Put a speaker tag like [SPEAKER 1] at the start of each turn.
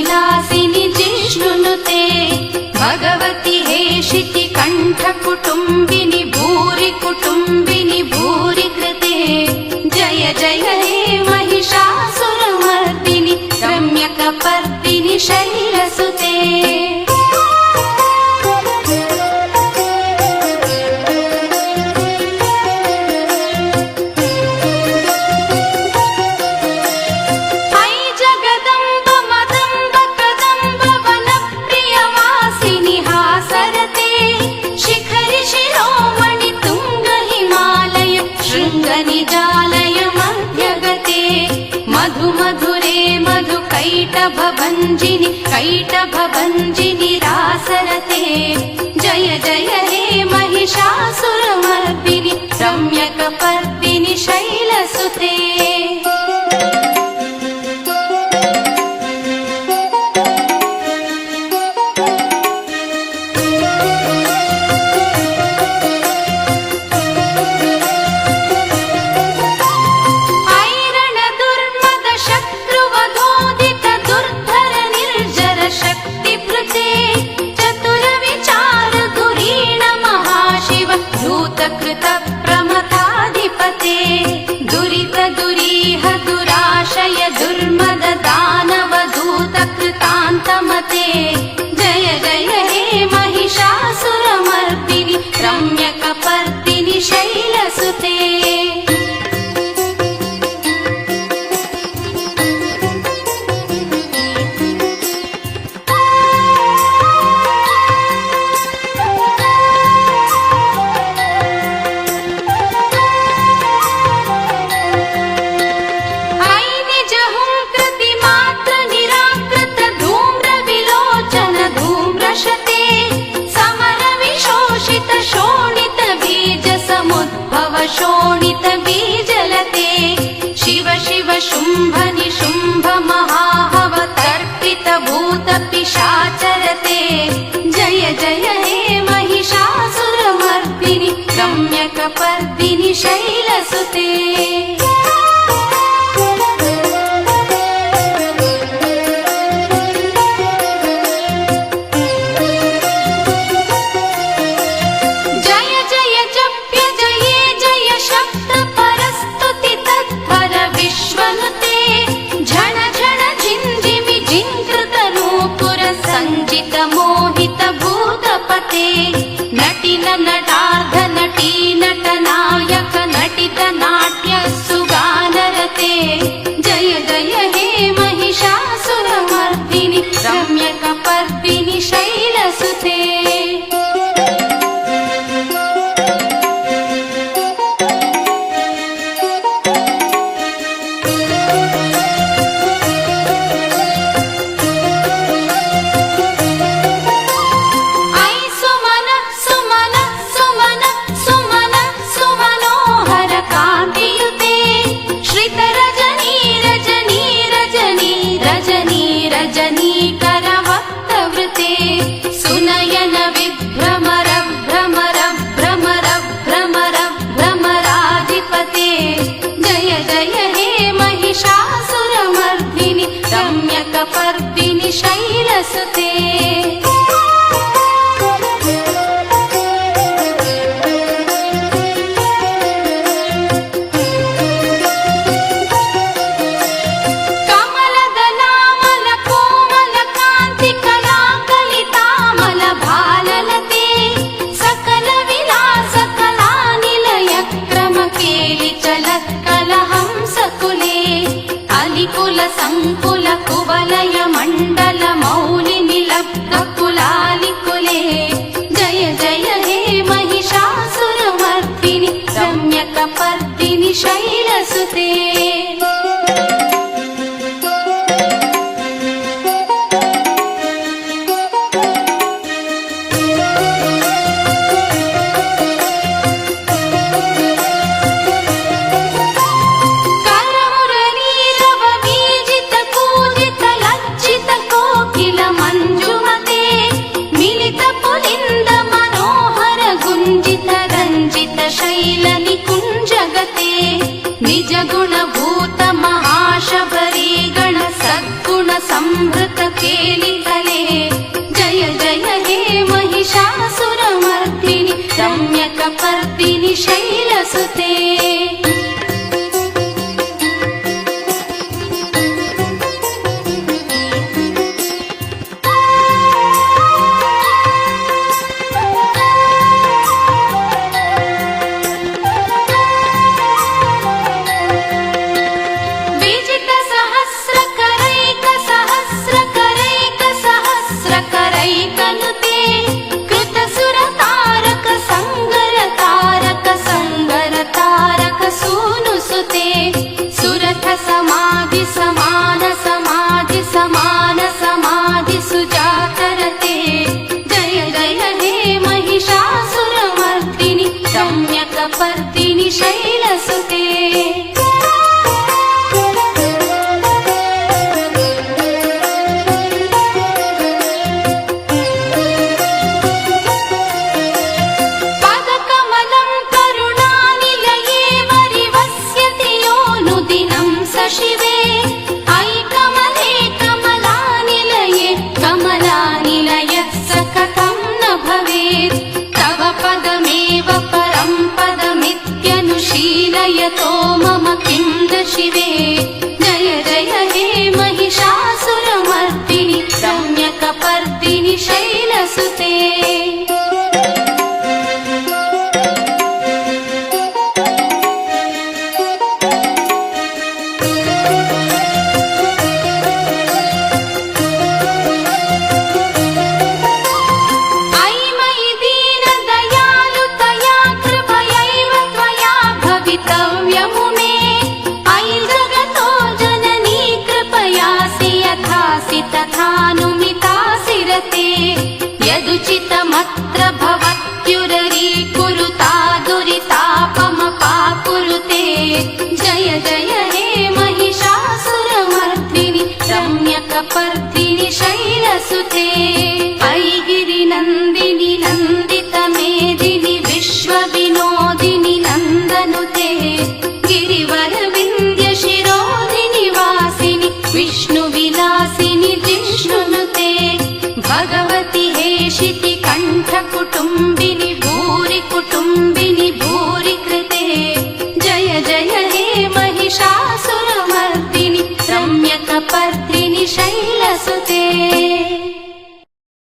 [SPEAKER 1] विलासिनि जिष्णुनुते भगवति हेशिति कण्ठकुटुम्बिनि भूरि कुटुम्बिनि भूरि कृते जय जय हे महिषासुरमर्दिनि रम्यकपर्दिनि शैलसुते निजालय मध्यगते मधु मधुरे मधु कैटभभञ्जिनि कैटभभञ्जिनि रासरते जय जय हे महिषासुरमर्दिनि रम्यकपर्दिनि शैलसुते कृत प्रमथाधिपते दुरित दुरीह दुराशय दुर्मद दानव दूत कृतान्तमते जय जय हे महिषासुरमर्दिनि रम्यकपर्दिनि शैलसुते शोणित बीजलते शिव शिव शुम्भ निशुम्भ महाहव तर्पित भूत पिशाचरते जय जय हे महिषासुरमर्दिनि रम्यकपर्दिनि शैलसुते मोहित भूतपते नटिन नटार्ध नटी नटनायक नटित नाट्य सुगानरते जय जय हे महिषासुरमर्दिनि रम्यकपर्दिनि शैलसुते सुनयन विभ्रमर भ्रमर भ्रमर भ्रमर भ्रमराधिपते जय जय हे महिषासुरमर्दिनि रम्यकपर्दिनि शैलसुते महिषासुरमर्दिनि रम्यकपर्दिनि शैलसुते कनुते कृतसुरतारक संगरतारक सूनुसुते सुरथ समाधि समान समाधि समान समाधि सुजातरते जय जय हे महिषासुरमर्दिनि रम्यकपर्दिनि शैलसुते शिवे ऐ कमले कमलानिलये कमलानिलयः स कथं न भवेत् तव पदमेव परं पदमित्यनुशीलयतो मम किं न शिवे जय जय हे महिषासुरमर्दिनि रम्यकपर्दिनि शैलसुते तथानुमितासिरते यदुचितमत्र भवत्युररीकुरुता दुरितापमपाकुरुते जय जय हे महिषासुरमर्दिनि रम्यकपर्दिनि शैलसुते ऐगिरिनन्दिनि नन्दितमेदिनि विश्वविनोदिनि नन्दनुते गिरिवरविन्द्यशिरोधिनि वासिनि विष्णुविलासिनि जिष्णुनुते भगवति हेशिति कण्ठकुटुम्बिनि भूरि कुटुम्बिनि भूरि कृते जय जय हे महिषासुरमर्दिनि रम्यकपर्दिनि शैलसुते